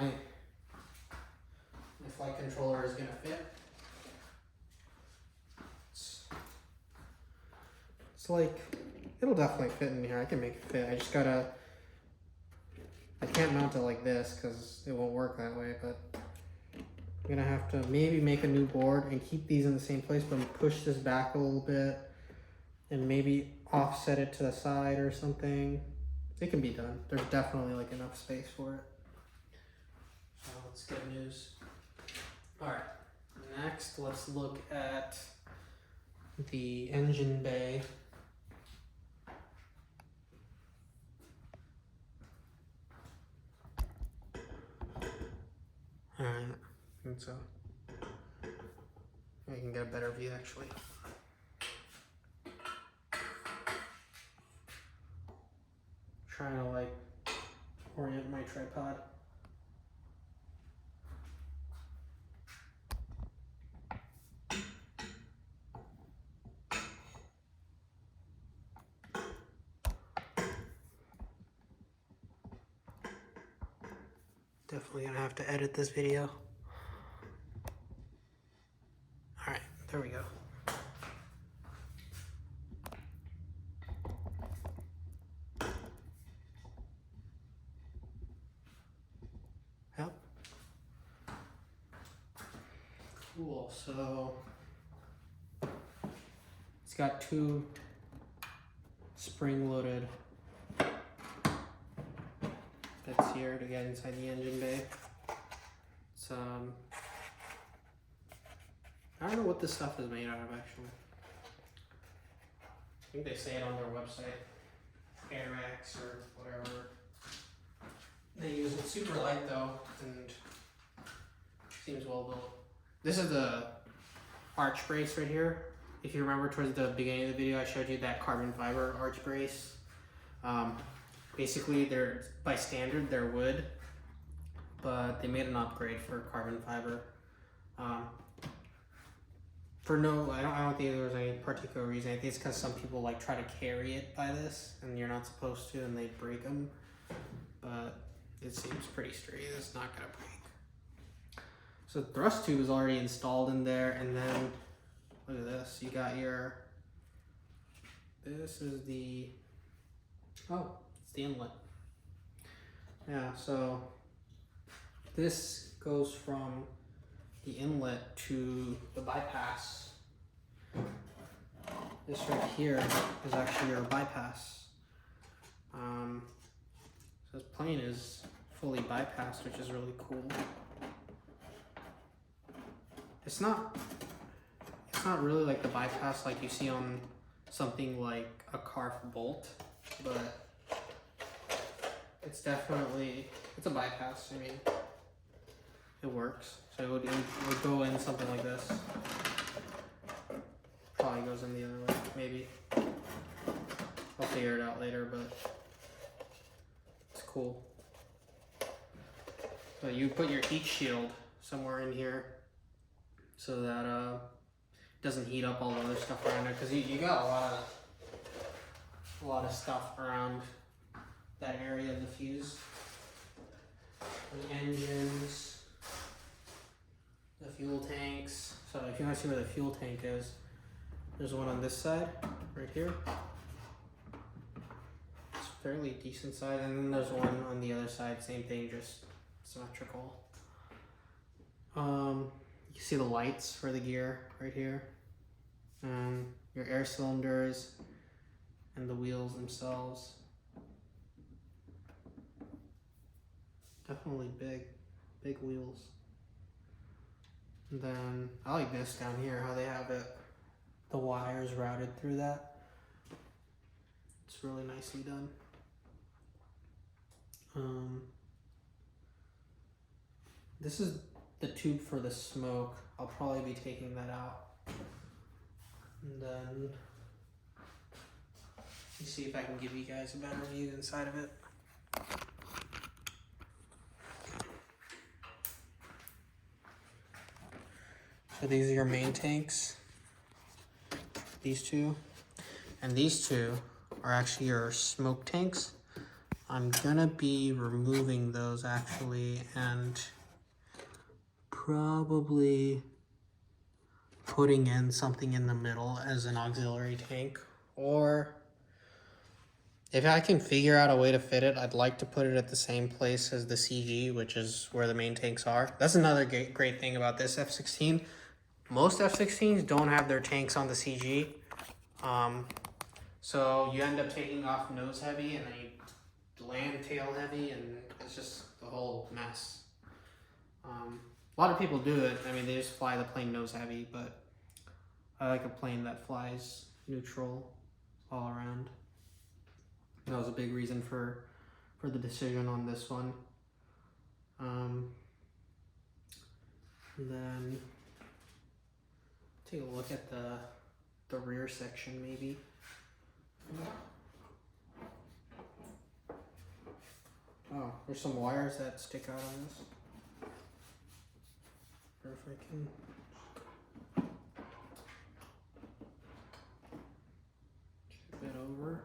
flight controller is gonna fit. It's like, it'll definitely fit in here. I can make it fit. I just gotta, I can't mount it like this because it won't work that way, but I'm gonna have to maybe make a new board and keep these in the same place, but push this back a little bit and maybe offset it to the side or something. It can be done. There's definitely like enough space for it. So let's get news. All right, next let's look at the engine bay. Alright, and so I can get a better view actually. Trying to like orient my tripod. Definitely gonna have to edit this video. Alright, there we go. Yep. Cool, so it's got two spring-loaded bits here to get inside the engine bay. It's I don't know what this stuff is made out of actually. I think they say it on their website. AirX or whatever. They use it super light though, and seems well built. This is the arch brace right here. If you remember towards the beginning of the video, I showed you that carbon fiber arch brace. Basically, they're by standard they're wood, but they made an upgrade for carbon fiber. For no, I don't think there was any particular reason. I think it's because some people like try to carry it by this, and you're not supposed to, and they break them. But it seems pretty straight. It's not gonna break. So the thrust tube is already installed in there, and then look at this. You got your. This is the. Oh, it's the inlet. Yeah. So this goes from the inlet to the bypass. This right here is actually your bypass. So this plane is fully bypassed, which is really cool. It's not really like the bypass like you see on something like a car bolt, but it's definitely, it's a bypass. I mean, it works. So it would go in something like this. Probably goes in the other way, maybe. I'll figure it out later, but it's cool. But you put your heat shield somewhere in here so that it doesn't heat up all the other stuff around it, because you got a lot of stuff around that area of the fuse. The engines, the fuel tanks. So if you want to see where the fuel tank is, there's one on this side, right here. It's fairly decent size, and then there's one on the other side, same thing, just symmetrical. You see the lights for the gear right here. Your air cylinders and the wheels themselves. Definitely big wheels. And then I like this down here, how they have it, the wires routed through that. It's really nicely done. This is the tube for the smoke. I'll probably be taking that out. And then let me see if I can give you guys a better view inside of it. So these are your main tanks. These two. And these two are actually your smoke tanks. I'm gonna be removing those actually and probably putting in something in the middle as an auxiliary tank, or if I can figure out a way to fit it, I'd like to put it at the same place as the CG, which is where the main tanks are. That's another great thing about this F-16. Most F-16s don't have their tanks on the CG. So you end up taking off nose heavy and then you land tail heavy, and it's just the whole mess. A lot of people do it. I mean, they just fly the plane nose heavy, but I like a plane that flies neutral all around. That was a big reason for the decision on this one. Then take a look at the rear section maybe. Oh, there's some wires that stick out on this. If I can. Flip it over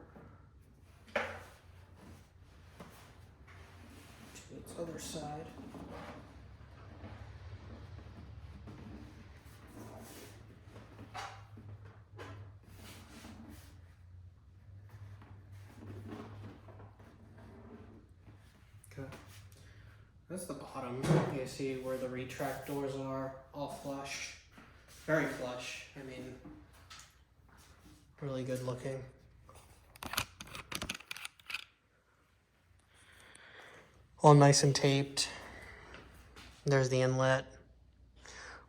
to its other side. Okay. That's the bottom. You see where the retract doors are, all flush. Very flush. I mean, really good looking. All nice and taped. There's the inlet.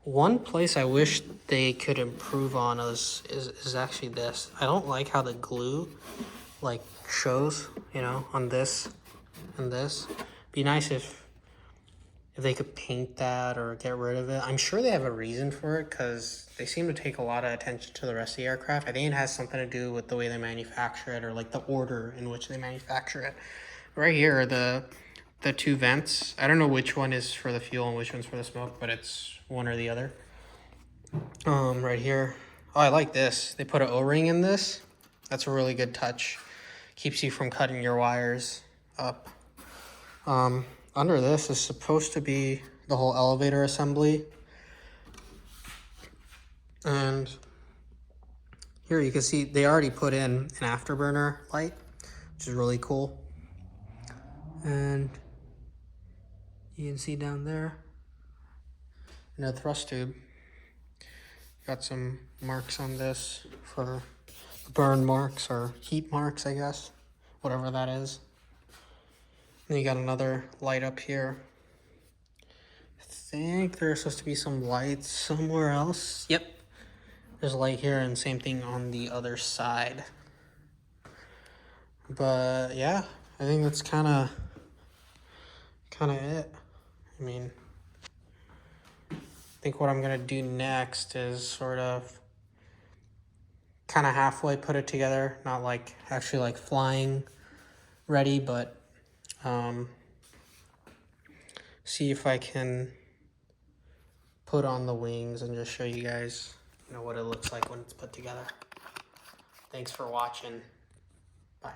One place I wish they could improve on is actually this. I don't like how the glue like shows, you know, on this and this. Be nice if they could paint that or get rid of it. I'm sure they have a reason for it because they seem to take a lot of attention to the rest of the aircraft. I think it has something to do with the way they manufacture it or like the order in which they manufacture it. Right here are the two vents. I don't know which one is for the fuel and which one's for the smoke, but it's one or the other. Right here. Oh, I like this. They put an O-ring in this. That's a really good touch. Keeps you from cutting your wires up. Under this is supposed to be the whole elevator assembly. And here you can see they already put in an afterburner light, which is really cool. And you can see down there another thrust tube. Got some marks on this for burn marks or heat marks, I guess, whatever that is. Then you got another light up here. I think there's supposed to be some lights somewhere else. Yep, there's a light here, and same thing on the other side. But yeah, I think that's kind of it. I mean, I think what I'm gonna do next is sort of kind of halfway put it together, not like actually like flying ready, but see if I can put on the wings and just show you guys, you know, what it looks like when it's put together. Thanks for watching. Bye.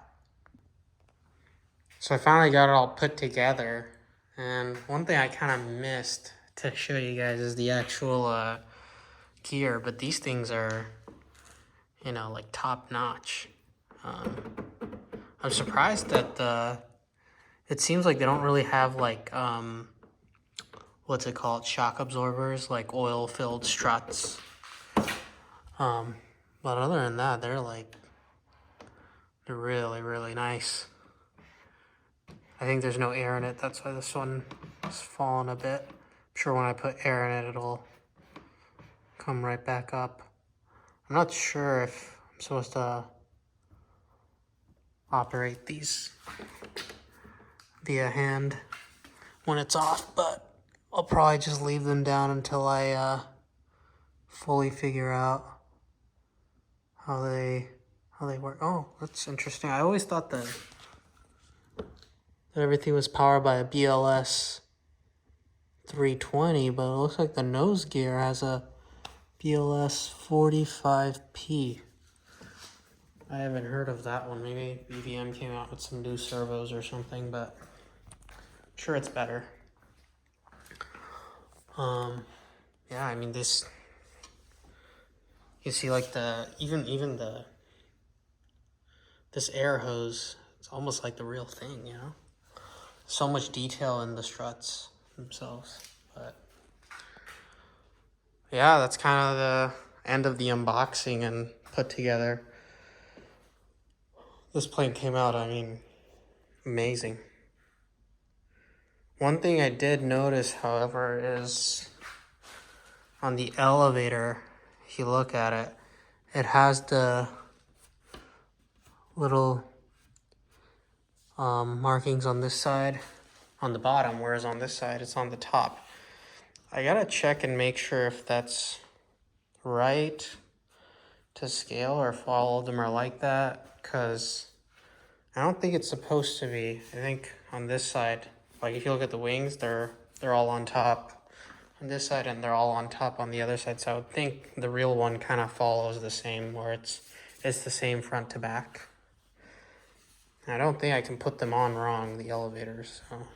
So I finally got it all put together, and one thing I kind of missed to show you guys is the actual gear, but these things are, you know, like top notch. I'm surprised that it seems like they don't really have like what's it called, shock absorbers, like oil filled struts. But other than that, they're really nice. I think there's no air in it, that's why this one is falling a bit. I'm sure when I put air in it, it'll come right back up. I'm not sure if I'm supposed to operate these via hand when it's off, but I'll probably just leave them down until I fully figure out how they work. Oh, that's interesting. I always thought that everything was powered by a BLS 320, but it looks like the nose gear has a BLS 45P. I haven't heard of that one. Maybe BVM came out with some new servos or something, but I'm sure it's better. Yeah, I mean this. You see, like this air hose. It's almost like the real thing, you know. So much detail in the struts themselves, but yeah, that's kind of the end of the unboxing and put together. This plane came out, I mean, amazing. One thing I did notice, however, is on the elevator, if you look at it, it has the little markings on this side, on the bottom, whereas on this side, it's on the top. I gotta check and make sure if that's right to scale or if all of them are like that, because I don't think it's supposed to be. I think on this side, like if you look at the wings, they're all on top on this side and they're all on top on the other side. So I would think the real one kind of follows the same, where it's the same front to back. I don't think I can put them on wrong, the elevators. So.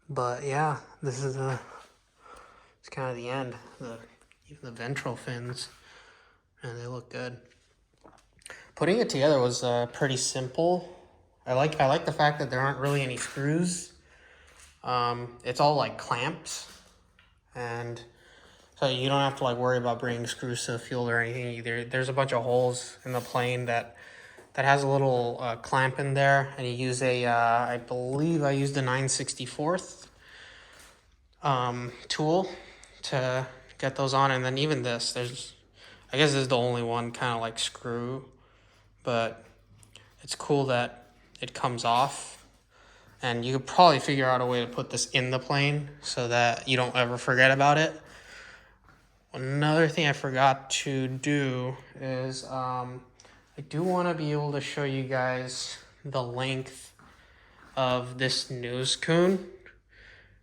But yeah, this is it's kind of the end. Even the ventral fins, and they look good. Putting it together was pretty simple. I like the fact that there aren't really any screws. It's all like clamps, and so you don't have to like worry about bringing screws to the field or anything either. There's a bunch of holes in the plane that has a little clamp in there, and you use a I believe I used a 9/64 tool to get those on. And then even this, I guess this is the only one kind of like screw, but it's cool that it comes off, and you could probably figure out a way to put this in the plane so that you don't ever forget about it. Another thing I forgot to do is I do want to be able to show you guys the length of this nose cone,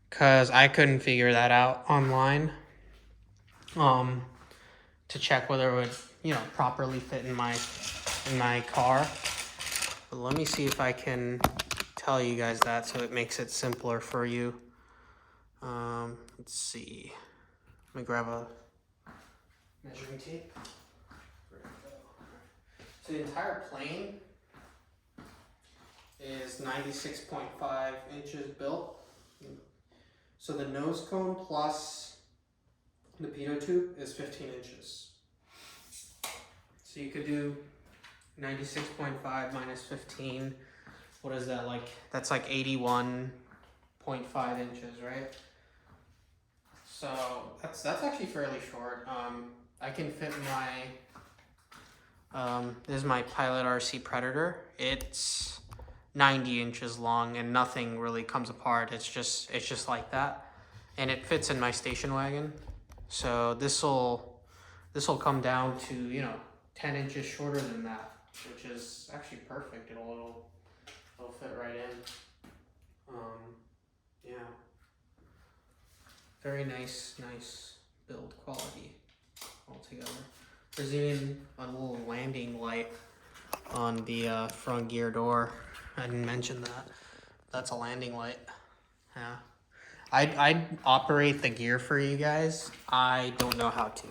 because I couldn't figure that out online to check whether it would, you know, properly fit in my car. But let me see if I can tell you guys that so it makes it simpler for you. Let's see. Let me grab a measuring tape. So the entire plane is 96.5 inches built. So the nose cone plus the pitot tube is 15 inches. So you could do 96.5 minus 15. What is that like? That's like 81.5 inches, right? So that's actually fairly short. I can fit my this is my Pilot RC Predator. It's 90 inches long and nothing really comes apart. It's just like that, and it fits in my station wagon. So this will come down to, you know, 10 inches shorter than that, which is actually perfect. It'll fit right in. Yeah, very nice build quality altogether. There's even a little landing light on the front gear door. I didn't mention that. That's a landing light. Yeah. I'd operate the gear for you guys. I don't know how to.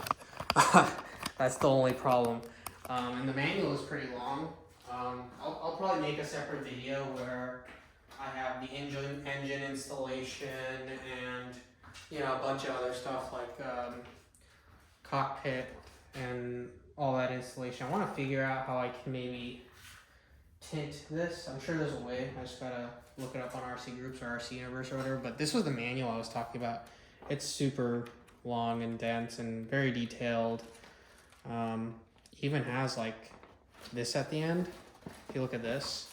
That's the only problem. And the manual is pretty long. I'll probably make a separate video where I have the engine installation and, you know, a bunch of other stuff like cockpit and all that installation. I want to figure out how I can maybe tint this. I'm sure there's a way. I just gotta look it up on RC groups or RC universe or whatever. But this was the manual I was talking about. It's super long and dense and very detailed. Even has like this at the end. If you look at this,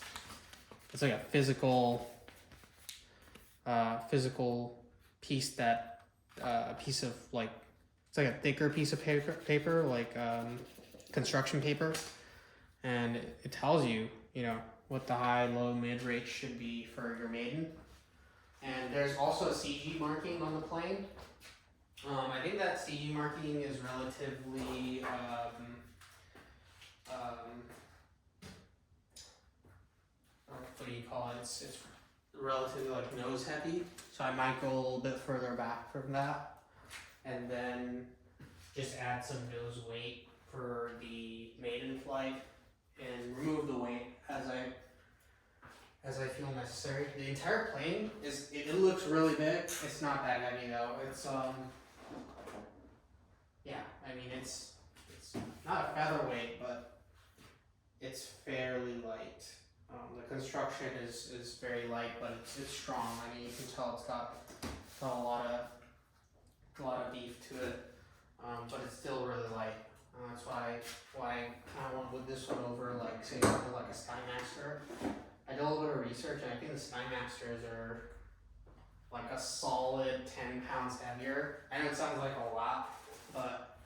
it's like a physical piece that a piece of like, it's like a thicker piece of paper like construction paper, and it tells you, you know, what the high, low, mid rates should be for your maiden. And there's also a CG marking on the plane. I think that CE marking is relatively what do you call it? It's relatively like nose heavy, so I might go a little bit further back from that, and then just add some nose weight for the maiden flight, and remove the weight as I feel necessary. The entire plane is it looks really big. It's not that heavy though. It's yeah. I mean it's not a featherweight, but it's fairly light. The construction is very light, but it's strong. I mean, you can tell it's got a lot of beef to it, but it's still really light. That's why I kind of went with this one over, like, say, like a Skymaster. I did a little bit of research, and I think the Skymasters are like a solid 10 pounds heavier. I know it sounds like a lot, but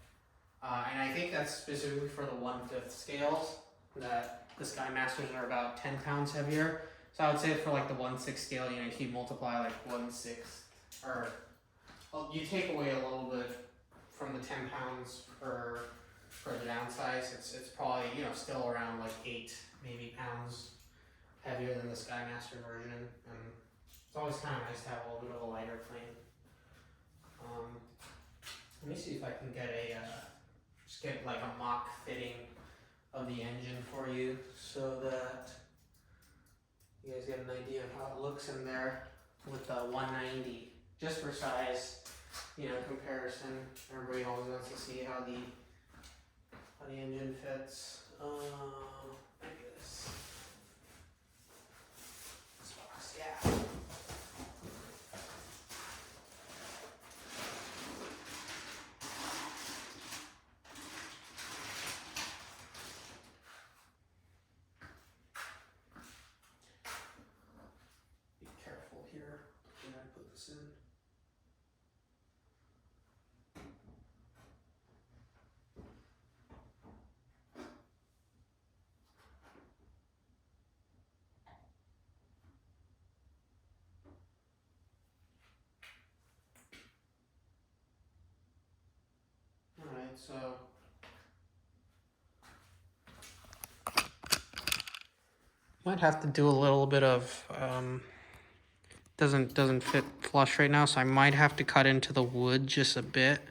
and I think that's specifically for the 1/5 scales, that the Skymasters are about 10 pounds heavier. So I would say for like the 1/6 scale, you know, if you multiply like 1/6, or well, you take away a little bit from the 10 pounds for the downsize, it's probably, you know, still around like 8 maybe pounds heavier than the Skymaster version. And it's always kind of nice to have a little bit of a lighter plane. Let me see if I can get just get like a mock fitting of the engine for you, so that you guys get an idea of how it looks in there with the 190, just for size, you know, comparison. Everybody always wants to see how the engine fits. Like this. This box, yeah. Here when I put this in. Alright, so might have to do a little bit of doesn't fit flush right now, so I might have to cut into the wood just a bit,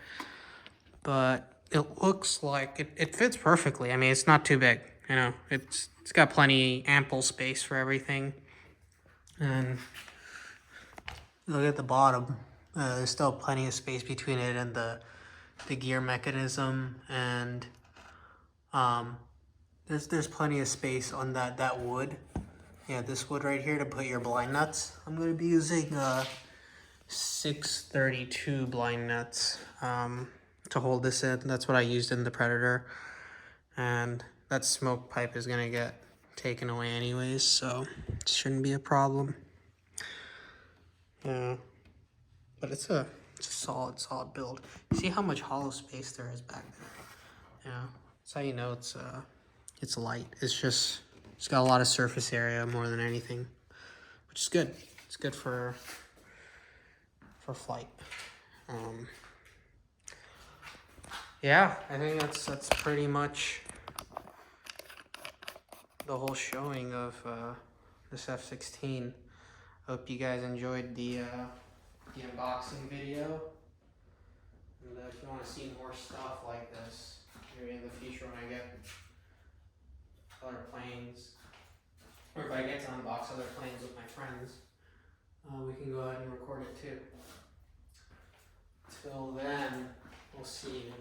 but it looks like it fits perfectly. I mean, it's not too big, you know, it's got plenty ample space for everything. And look at the bottom, there's still plenty of space between it and the gear mechanism, and there's plenty of space on that wood. Yeah, this wood right here to put your blind nuts. I'm going to be using 632 blind nuts to hold this in. That's what I used in the Predator. And that smoke pipe is going to get taken away anyways, so it shouldn't be a problem. Yeah, but it's a solid build. See how much hollow space there is back there? Yeah, that's how you know it's light. It's got a lot of surface area more than anything, which is good. It's good for flight. Yeah, I think that's pretty much the whole showing of this F-16. Hope you guys enjoyed the unboxing video. And if you want to see more stuff like this, maybe in the future when I get other planes, or if I get to unbox other planes with my friends, we can go ahead and record it too. Till then, we'll see you.